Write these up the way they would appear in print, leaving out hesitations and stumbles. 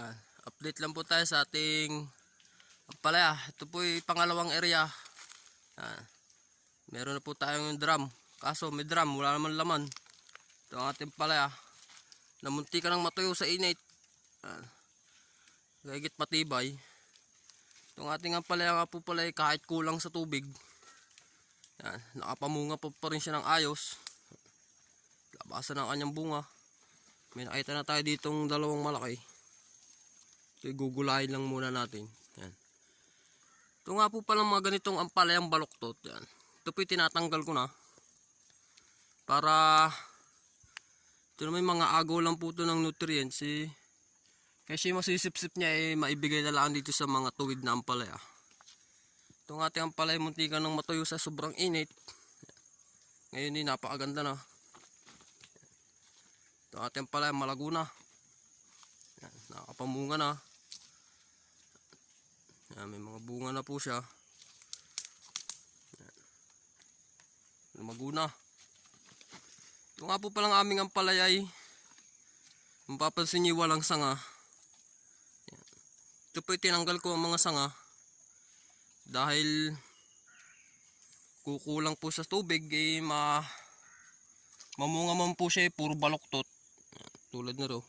Yan. Update lang po tayo sa ating ampalaya. Ito po yung pangalawang area. Yan. Meron na po tayong drum. Kaso may drum, wala naman laman. Ito ang ating palaya. Namunti ka nang matuyo sa init. Yan. Gagit matibay. Itong ating ampalaya nga po pala kahit kulang sa tubig. Yan. Nakapamunga pa rin siya ng ayos. Labasan ng kanyang bunga. May nakita na tayo ditong dalawang malaki. So, gugulayin lang muna natin. Yan. Ito nga po pala mga ganitong ampalayang baluktot. Yan. Ito po tinatanggal ko na. Para ito na may mga agaw lang po ito ng nutrients. Kasi masisip-sip niya maibigay na lang dito sa mga tuwid na ampalaya. Ito nga ating ampalaya muntikan ng matuyo sa sobrang init. Ngayon napakaganda na. Ito ating ampalaya malago na. Yan, nakapamunga na. Yan, may mga bunga na po siya. Yan. Lumago na. Ito nga po palang aming ampalaya ay kung papansin niyo walang sanga. Yan. Ito po tinanggal ko ang mga sanga dahil kukulang po sa tubig mamunga man po siya puro baluktot. Yan, tulad na ro.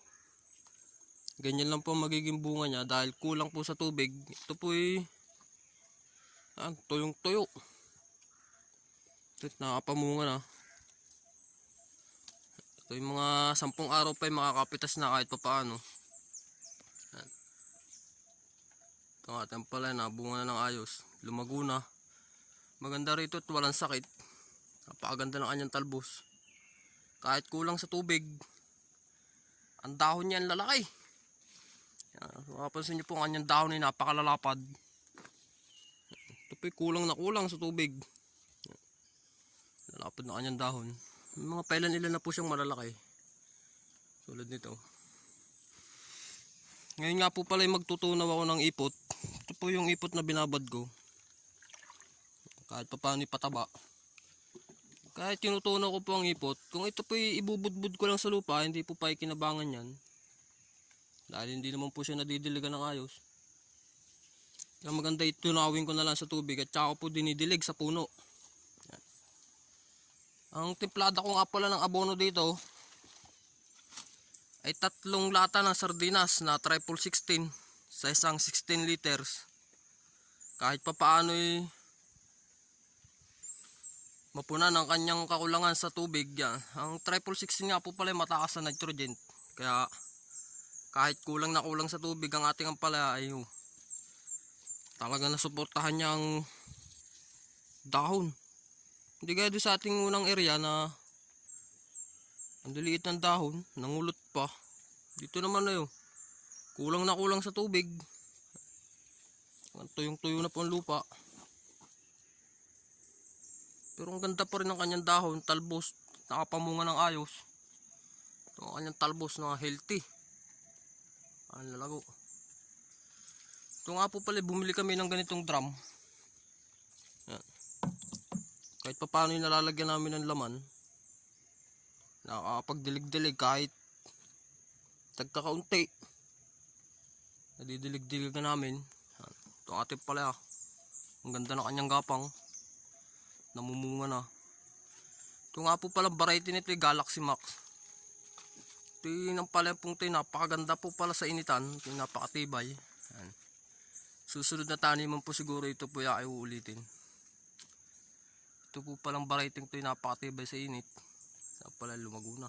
Ganyan lang po magiging bunga niya dahil kulang po sa tubig. Ito po tuyong tuyo. Ito nakapamunga na. Ito yung mga 10 araw pa makakapitas na kahit papaano. Yan. Ito nga ating pala nabunga na ng ayos. Lumago na. Maganda rito at walang sakit. Napakaganda ng kanyang talbos. Kahit kulang sa tubig, ang dahon niya ang lalaki. Mapapansin niyo po ang kanyang dahon ay napakalalapad. Ito po kulang na kulang sa tubig. Lalapad na kanyang dahon. May mga pailan-ilan na po siyang malalaki. Tulad nito. Ngayon nga po pala magtutunaw ako ng ipot. Ito po yung ipot na binabad ko. Kahit pa paano ipataba. Kahit tinutunaw ko po ang ipot, kung ito po ibubudbud ko lang sa lupa, hindi po pa ikinabangan yan. Dahil hindi naman po siya nadidiligan ng ayos. Kaya maganda itunawin ko na lang sa tubig at saka po dinidilig sa puno. Yan. Ang timplada ko nga pala ng abono dito ay 3 lata ng sardinas na triple 16 sa isang 16 liters. Kahit pa paano mapuna ng kanyang kakulangan sa tubig. Yan. Ang triple 16 nga po pala mataas na nitrogen. Kaya kahit kulang na kulang sa tubig ang ating ampalaya ay talaga nasuportahan niya ang dahon. Hindi gaya doon sa ating unang area na ang diliit ng dahon, nangulot pa. Dito naman kulang na kulang sa tubig. Tuyong-tuyo na po ang lupa. Pero ang ganda pa rin ng kanyang dahon, talbos, nakapamunga ng ayos. Ito ang kanyang talbos na healthy. Ang lalago. Ito nga po pala bumili kami ng ganitong drum. Yan. Kahit pa paano nalalagyan namin ng laman. Nakakapagdilig-dilig kahit tagkakaunti. Nadidilig-dilig na namin. Yan. Ito ating pala. Ang ganda ng kanyang gapang. Namumunga na. Ito nga po pala variety nito Galaxy Max. Ito yung pala pong napakaganda po pala sa initan. Ito yung napakatibay. Yan. Susunod na taniman po siguro ito po ay uulitin. Ito po palang variety ito yung napakatibay sa init. Ito pala lumago na.